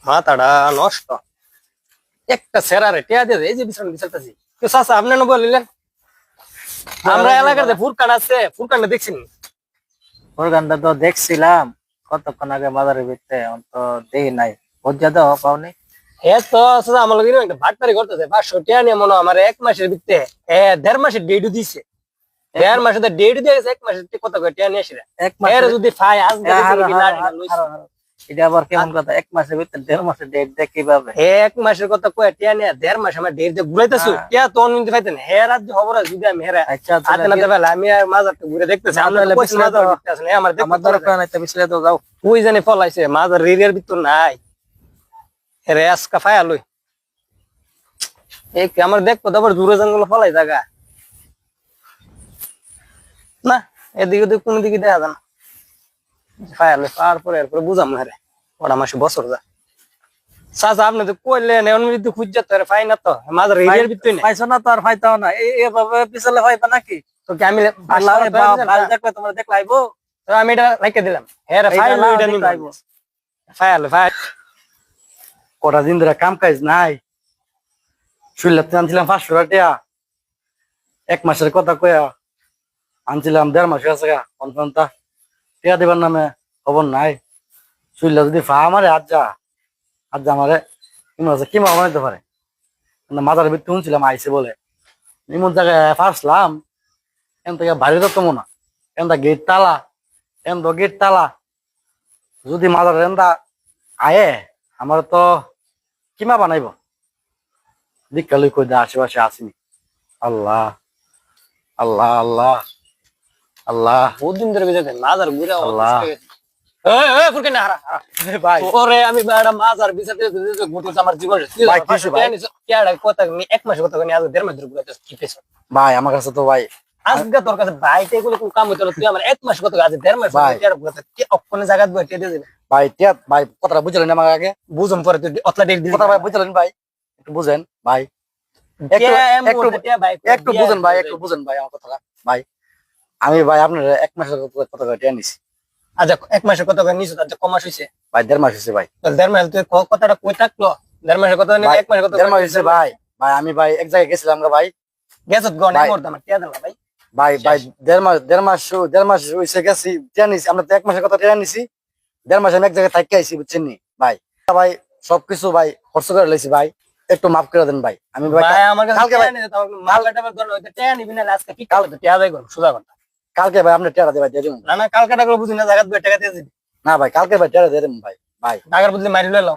মাথাটা নষ্ট। একটা সেরারে টিয়া দিয়ে এই যে বিশ্রাম বিচারতেছি তো চাচা আপনি না বলিলেন আমরা এলাকাতে ফুরকান আছে, ফুরকানটা দেখছেন? ওরগানটা তো দেখছিলাম কতক্ষণ আগে বাজারের ভিতরে, তো দেখি নাই। বুঝা দাও পাওনি? হ্যাঁ তো চাচা আমার লোক একটা ভাটপারি করতেছে 500 টিয়া নিয়ে মনে হয় আমার 1 মাসের ভিতরে 1.5 মাসের ডেটও দিছে। 1.5 মাসে তো ডেট দিয়ে গেছে, 1 মাসের কত করে টিয়া নিয়ে আসলে এক মাস এর যদি ফাই আজ এটা আবার কেমন কথা? 1 মাসের ভিতরে 1.5 মাসের ডেট দেয় কিভাবে? 1 মাসের কথা কয়ে টিয়া নিয়ে 1.5 মাস আমার ডেট দিয়ে ঘুরাইতেছো টিয়া তো অন্য পাইতেন হের রাজ্য খবর আছে যদি আমি হেরা আচ্ছা হাতে নাতে বেলা আমি আর মাজারটা ঘুরে দেখতেছি আমরা কইছি মাজার দেখতে আসলে আমার আমার দরকার নাই, তো বিছলে তো যাও। ওই জানে ফলাইছে মাজার রিরিয়ার ভিতর নাই হেরে আজকা ফায়া লই এই আমার দেখবো তারপর দূরে জঙ্গল ফলাই জায়গা না, এদিকে ওদিকে কোন দিকে দেখা যায় না। ফায়া লই তারপরে এরপরে বুঝাম না রে ওরা মাসে বছর যা চাচা আপনি তো কইলেন এমন যদি খুঁজছে তো ফাই না তো মাজার রিরিয়ার ভিতর নাই পাইছো না তো আর পাইতাও না, এইভাবে পিছলে পাইবা নাকি? তো কি আমি আল্লাহ রে বাপ, ভাল দেখলে তোমরা দেখলে আইবো। তো আমি এটা রেখে দিলাম হ্যাঁ ফাইল এটা নিব ফাইল ফাইল কটা দিন ধরে কাম কাজ নাই, শুনলাম আনছিলাম 500 টাকা 1 মাসের কথা কয়া আনছিলাম 1.5 মাস আছে কনফার্মটা টিয়া দেবার নামে খবর নাই। শুনলা যদি ফা আমারে আজ যা আমারে কি মা বানাইতে পারে মাথার ভিতরে শুনছিলাম আইসে বলে এমন জায়গায় ফাঁসলাম এন থেকে বাড়ি তো মনে এনটা গেট তালা এন তো গেট তালা যদি মাদার এনটা আয়ে আমার তো কিমা বানাইব দিকালই কই দা আশেপাশে আসিনি। আল্লাহ আল্লাহ আল্লাহ আল্লাহ বহুত দিন ধরে বিজাতে মাজার ঘুরে আল্লাহ। এই এই ফুরকে না হারা ভাই ওরে আমি বড় মাজার বিজাতে ঘুরতে আমার জীবন ভাই, কিছু ভাই। কেডা কথা নি 1 মাস কথা নি আজ 1.5 মাস ধরে ঘুরতে কি পেছো ভাই আমার কাছে তো ভাই আজকে তোর কাছে বাইতে এগুলো কোন কাম হইতো না, তুই আমার 1 মাস কথা আজ 1.5 মাস ভাই। কেডা ঘুরতে কি অক্ষণে জায়গা বইতে দিয়ে দিবে ভাই টিয়া ভাই কথাটা বুঝলেন আমার আগে বুঝুম পরে তুই অতলা ডেট দিবি কথা ভাই বুঝলেন ভাই একটু বুঝেন ভাই একটু বুঝেন ভাই একটু বুঝেন ভাই আমার কথাটা ভাই আমি ভাই আপনার 1 মাসের কথা টিয়া নিছি আচ্ছা 1 মাসের কথা নিছো আচ্ছা কমাস হইছে ভাই 1.5 মাস হয়েছে ভাই 1.5 মাস তুই কথাটা কই থাকলো 1.5 মাসের কথা নিয়ে ভাই, 1 মাসের কথা 1.5 মাস হয়েছে ভাই ভাই আমি ভাই এক জায়গায় গেছিলাম গো ভাই গেছত গনে ভাই। করতাম টিয়া দিলা ভাই ভাই ভাই 1.5 মাস হয়েছে গেছি টিয়া নিছি আমরা তো 1 মাসের কথা টিয়া নিছি 1.5 মাস আমি এক জায়গায় থাকি আইছি বুঝছেন নি ভাই ভাই সবকিছু ভাই খরচ করে লাইছি ভাই একটু মাফ করে দেন ভাই আমি ভাই ভাই আমার কাছে কালকে ভাই টিয়া নিতে তো মালটা ধরো হইতে টিয়া নিবি না আজকে ঠিক কাল তো টিয়া দেই গো সুজা কথা কালকে ভাই আপনি টিয়া দিয়ে ভাই দিয়ে দিবেন। না না কালকে টাকা বুঝি না জায়গা 2 টাকা দিয়ে দিবি না ভাই কালকে ভাই টিয়া দিয়ে দিবেন ভাই ভাই টাকার বদলে মারি লইলো